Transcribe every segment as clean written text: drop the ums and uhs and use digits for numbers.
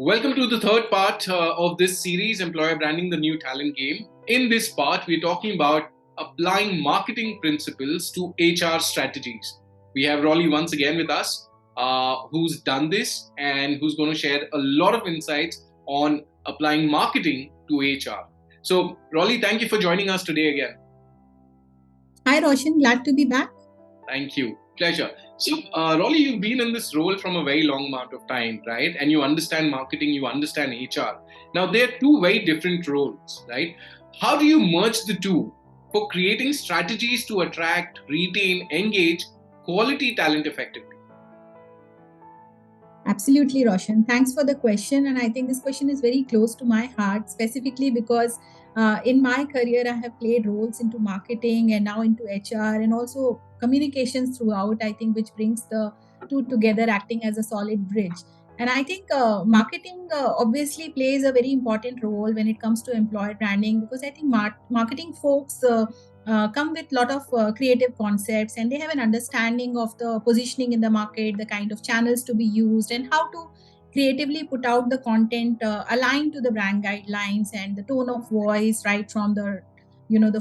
Welcome to the third part of this series, Employer Branding, the New Talent Game. In this part, we're talking about applying marketing principles to HR strategies. We have Rolly once again with us, who's done this and who's going to share a lot of insights on applying marketing to HR. So, Rolly, thank you for joining us today again. Hi, Roshan. Glad to be back. Thank you. Pleasure. So, Rolly, you've been in this role from a very long amount of time, right? And you understand marketing, you understand HR. Now, they're two very different roles, right? How do you merge the two for creating strategies to attract, retain, engage quality talent effectively? Absolutely, Roshan. Thanks for the question. And I think this question is very close to my heart, specifically because in my career, I have played roles into marketing and now into HR and also communications throughout, I think, which brings the two together, acting as a solid bridge. And I think marketing obviously plays a very important role when it comes to employer branding because I think marketing folks come with a lot of creative concepts and they have an understanding of the positioning in the market, the kind of channels to be used, and how to creatively put out the content aligned to the brand guidelines and the tone of voice, right from the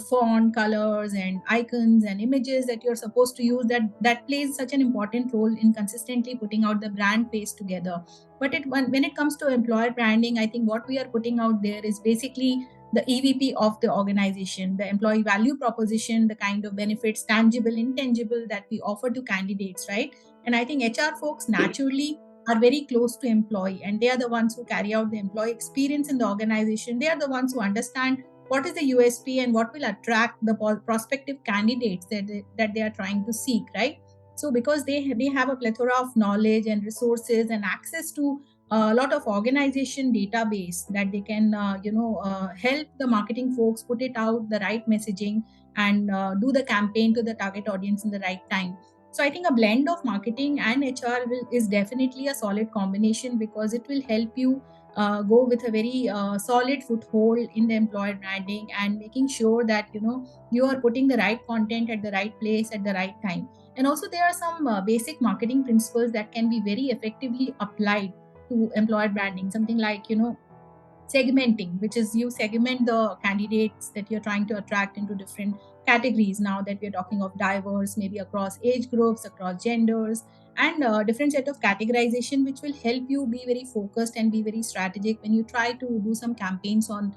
font colors and icons and images that you're supposed to use, that plays such an important role in consistently putting out the brand face together. But when it comes to employer branding, I think what we are putting out there is basically the EVP of the organization, the employee value proposition, the kind of benefits, tangible, intangible, that we offer to candidates, right? And I think HR folks naturally are very close to employee and they are the ones who carry out the employee experience in the organization. They are the ones who understand what is the USP and what will attract the prospective candidates that they are trying to seek, right? So because they have a plethora of knowledge and resources and access to a lot of organization database that they can help the marketing folks put it out the right messaging and do the campaign to the target audience in the right time. So I think a blend of marketing and is definitely a solid combination because it will help you go with a very solid foothold in the employer branding and making sure that you are putting the right content at the right place at the right time. And also there are some basic marketing principles that can be very effectively applied to employer branding, something like segmenting, which is you segment the candidates that you're trying to attract into different categories. Now that we're talking of diverse, maybe across age groups, across genders, and different set of categorization, which will help you be very focused and be very strategic when you try to do some campaigns on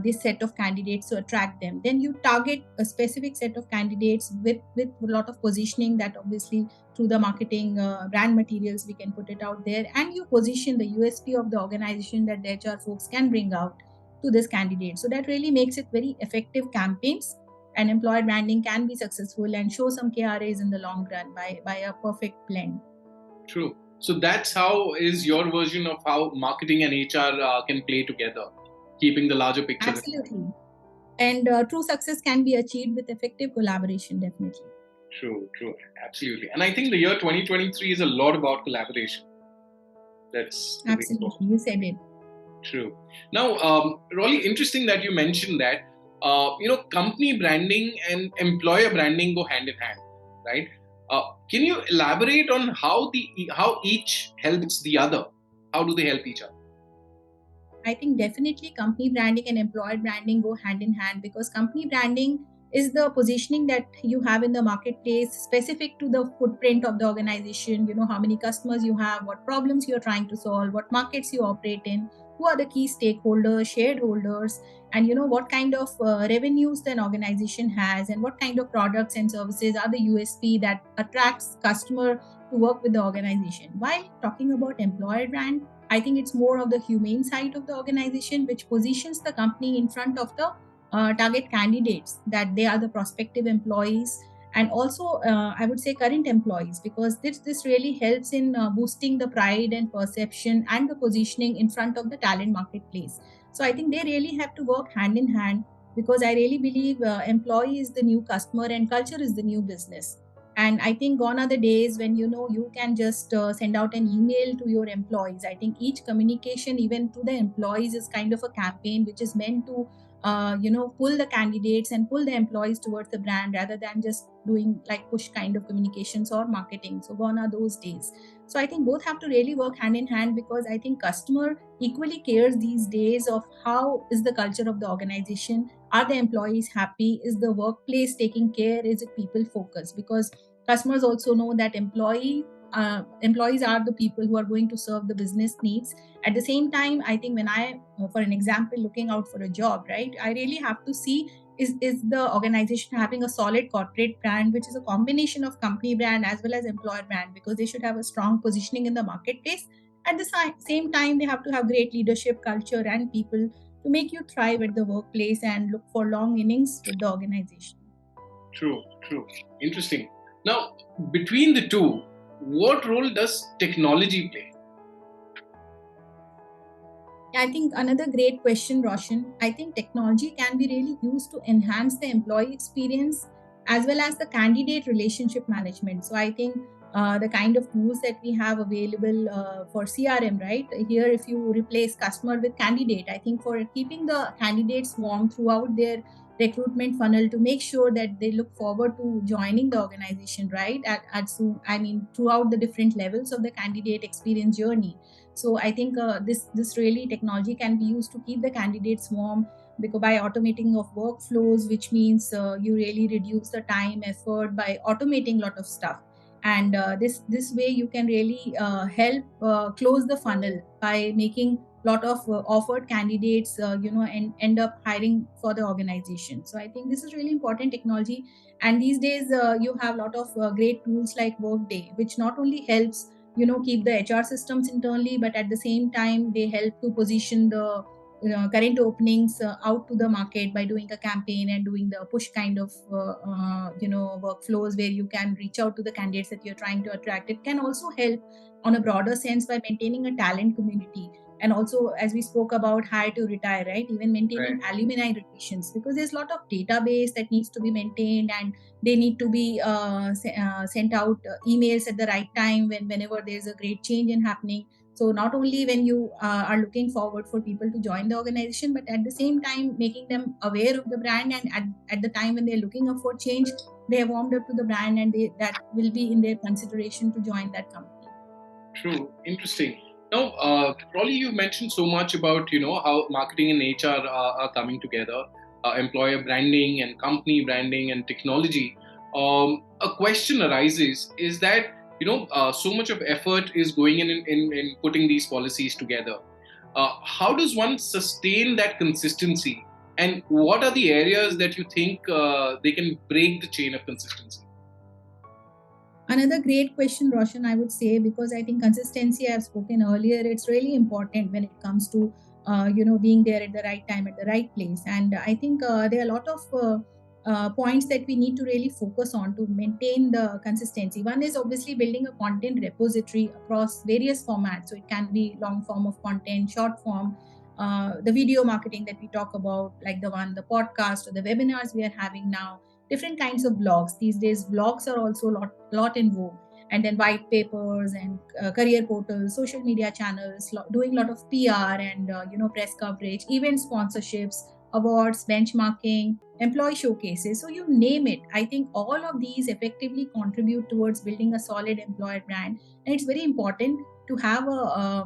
this set of candidates to attract them. Then you target a specific set of candidates with a lot of positioning that obviously through the marketing brand materials we can put it out there, and you position the USP of the organization that the HR folks can bring out to this candidate. So that really makes it very effective campaigns, and employer branding can be successful and show some KRAs in the long run by a perfect blend. True. So that's how is your version of how marketing and HR can play together, keeping the larger picture. Absolutely. And true success can be achieved with effective collaboration, definitely. True, absolutely. And I think the year 2023 is a lot about collaboration. That's absolutely, you said it. True. Now, really interesting that you mentioned that, company branding and employer branding go hand in hand, right? Can you elaborate on how each helps the other? How do they help each other? I think definitely company branding and employer branding go hand in hand because company branding is the positioning that you have in the marketplace specific to the footprint of the organization. You know how many customers you have, what problems you're trying to solve, what markets you operate in, who are the key stakeholders, shareholders, and what kind of revenues an organization has, and what kind of products and services are the USP that attracts customer to work with the organization. While talking about employer brand, I think it's more of the humane side of the organization, which positions the company in front of the target candidates, that they are the prospective employees, and also I would say current employees, because this really helps in boosting the pride and perception and the positioning in front of the talent marketplace. So I think they really have to work hand in hand because I really believe employee is the new customer and culture is the new business. And I think gone are the days when you can just send out an email to your employees. I think each communication even to the employees is kind of a campaign which is meant to pull the candidates and pull the employees towards the brand rather than just doing like push kind of communications or marketing. So gone are those days. So I think both have to really work hand in hand, because I think customer equally cares these days of how is the culture of the organization. Are the employees happy? Is the workplace taking care? Is it people focused? Because customers also know that employees are the people who are going to serve the business needs. At the same time, I think when I, for an example, looking out for a job, right, I really have to see, is the organization having a solid corporate brand, which is a combination of company brand as well as employer brand, because they should have a strong positioning in the marketplace. At the same time, they have to have great leadership, culture, and people to make you thrive at the workplace and look for long innings with the organization. True, true. Interesting. Now, between the two, what role does technology play? I think another great question, Roshan. I think technology can be really used to enhance the employee experience as well as the candidate relationship management. So I think the kind of tools that we have available for CRM, right? Here, if you replace customer with candidate, I think for keeping the candidates warm throughout their recruitment funnel, to make sure that they look forward to joining the organization, right? I mean, throughout the different levels of the candidate experience journey. So I think this really technology can be used to keep the candidates warm, because by automating of workflows, which means you really reduce the time effort by automating a lot of stuff. And this way you can really help close the funnel by making lot of offered candidates and end up hiring for the organization. So I think this is really important technology. And these days you have a lot of great tools like Workday, which not only helps keep the HR systems internally, but at the same time they help to position the current openings out to the market by doing a campaign and doing the push kind of workflows, where you can reach out to the candidates that you're trying to attract. It can also help on a broader sense by maintaining a talent community, and also, as we spoke about, hire to retire, right, even maintaining Right. alumni relations, because there's a lot of database that needs to be maintained, and they need to be sent out emails at the right time whenever there's a great change in happening. So not only when you are looking forward for people to join the organization, but at the same time making them aware of the brand, and at the time when they're looking up for change, they have warmed up to the brand, and that will be in their consideration to join that company. True. Interesting. Now, Rolly, you mentioned so much about how marketing and HR are coming together, employer branding and company branding and technology. A question arises: is that so much of effort is going in putting these policies together. How does one sustain that consistency? And what are the areas that you think they can break the chain of consistency? Another great question, Roshan, I would say, because I think consistency, I've spoken earlier, it's really important when it comes to, being there at the right time, at the right place. And I think there are a lot of points that we need to really focus on to maintain the consistency. One is obviously building a content repository across various formats. So it can be long form of content, short form, the video marketing that we talk about, like the podcast or the webinars we are having now, different kinds of blogs. These days blogs are also lot in vogue. And then white papers and career portals, social media channels, doing a lot of PR and press coverage, event sponsorships, awards, benchmarking, employee showcases, so you name it. I think all of these effectively contribute towards building a solid employer brand. And it's very important to have a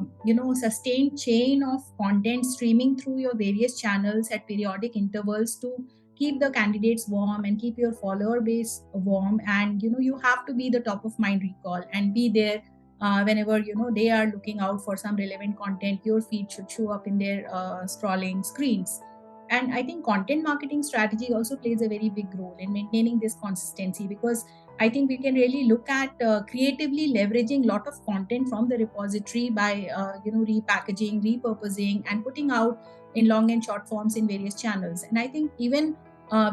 sustained chain of content streaming through your various channels at periodic intervals to keep the candidates warm and keep your follower base warm. And you have to be the top of mind recall and be there whenever they are looking out for some relevant content. Your feed should show up in their scrolling screens. And I think content marketing strategy also plays a very big role in maintaining this consistency, because I think we can really look at creatively leveraging lot of content from the repository by repackaging, repurposing, and putting out in long and short forms in various channels. And I think even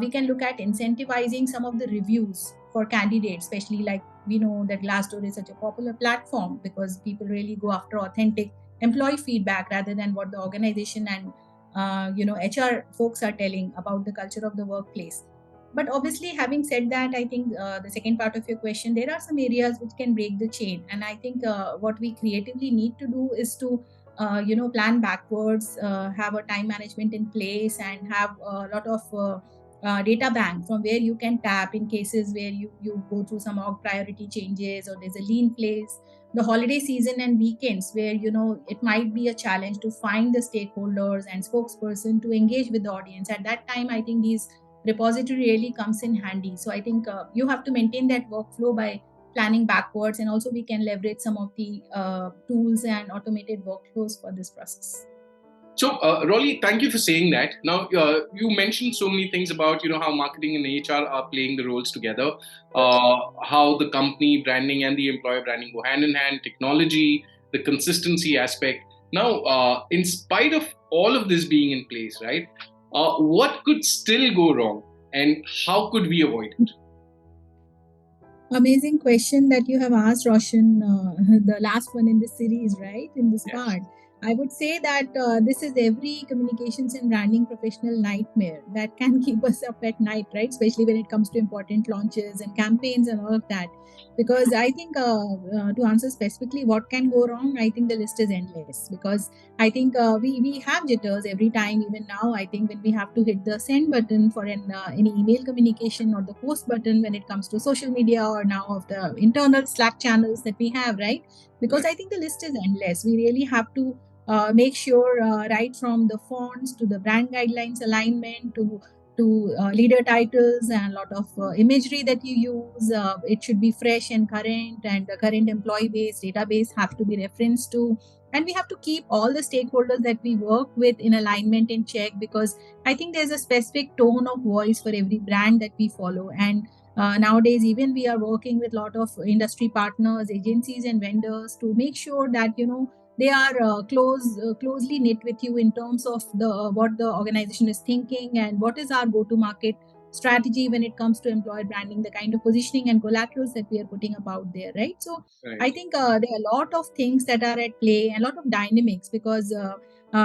we can look at incentivizing some of the reviews for candidates, especially like we know that Glassdoor is such a popular platform because people really go after authentic employee feedback rather than what the organization and HR folks are telling about the culture of the workplace. But obviously, having said that, I think the second part of your question, there are some areas which can break the chain. And I think what we creatively need to do is to plan backwards, have a time management in place, and have a lot of data bank from where you can tap in cases where you go through some org priority changes or there's a lean phase. the holiday season and weekends, where it might be a challenge to find the stakeholders and spokesperson to engage with the audience. At that time, I think these repository really comes in handy. So I think you have to maintain that workflow by planning backwards, and also we can leverage some of the tools and automated workflows for this process. So, Rolly, thank you for saying that. Now, you mentioned so many things about how marketing and HR are playing the roles together, how the company branding and the employer branding go hand in hand, technology, the consistency aspect. Now, in spite of all of this being in place, right, what could still go wrong, and how could we avoid it? Amazing question that you have asked, Roshan. The last one in this series, right? In this Yes. part, I would say that this is every communications and branding professional nightmare that can keep us up at night, right? Especially when it comes to important launches and campaigns and all of that. Because I think to answer specifically what can go wrong, I think the list is endless. Because I think we have jitters every time. Even now, I think when we have to hit the send button for any email communication, or the post button when it comes to social media, or now of the internal Slack channels that we have, right? Because Right. I think the list is endless. We really have to make sure, right from the fonts to the brand guidelines alignment to leader titles and a lot of imagery that you use. It should be fresh and current, and the current employee base database have to be referenced to, and we have to keep all the stakeholders that we work with in alignment in check. Because I think there's a specific tone of voice for every brand that we follow. And nowadays, even we are working with a lot of industry partners, agencies, and vendors to make sure that they are closely knit with you in terms of the what the organization is thinking, and what is our go to market strategy when it comes to employer branding, the kind of positioning and collaterals that we are putting up out there, right? So Right. I think there are a lot of things that are at play, and a lot of dynamics. Because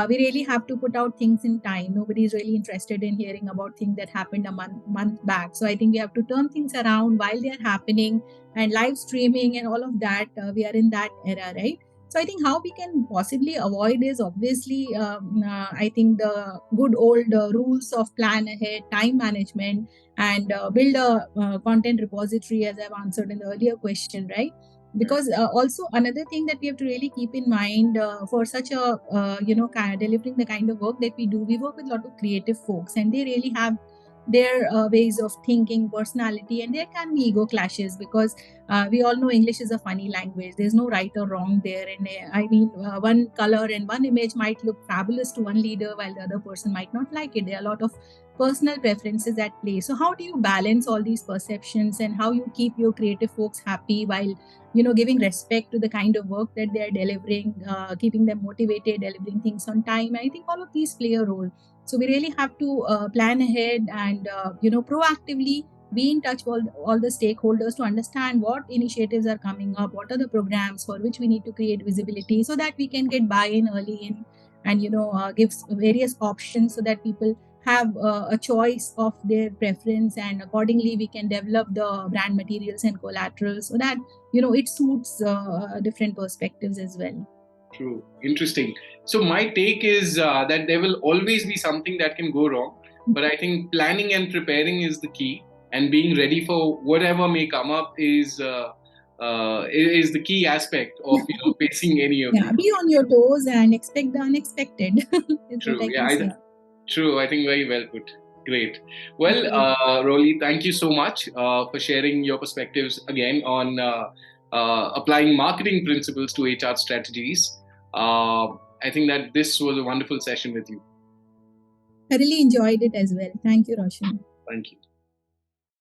we really have to put out things in time. Nobody is really interested in hearing about things that happened a month back. So I think we have to turn things around while they are happening, and live streaming and all of that. We are in that era, right? So I think how we can possibly avoid is obviously, I think the good old rules of plan ahead, time management, and build a content repository, as I've answered in the earlier question, right? Right. Because also another thing that we have to really keep in mind, for such a kind of delivering the kind of work that we do, we work with a lot of creative folks, and they really have their ways of thinking, personality, and there can be ego clashes. Because we all know English is a funny language. There's no right or wrong there. And I mean, one color and one image might look fabulous to one leader, while the other person might not like it. There are a lot of personal preferences at play. So how do you balance all these perceptions, and how you keep your creative folks happy while giving respect to the kind of work that they are delivering, keeping them motivated, delivering things on time? I think all of these play a role. So we really have to plan ahead, and proactively be in touch with all the stakeholders to understand what initiatives are coming up, what are the programs for which we need to create visibility, so that we can get buy-in early in, and give various options so that people have a choice of their preference, and accordingly we can develop the brand materials and collateral, so that it suits different perspectives as well. True. Interesting. So my take is that there will always be something that can go wrong, but I think planning and preparing is the key, and being ready for whatever may come up is the key aspect of facing any of Yeah, these. be on your toes and expect the unexpected is what True. I Yeah. can say. True. I think very well put. Great. Well, Great. Rolly, thank you so much for sharing your perspectives again on applying marketing principles to HR strategies. I think that this was a wonderful session with you. I really enjoyed it as well. Thank you, Roshan. Thank you.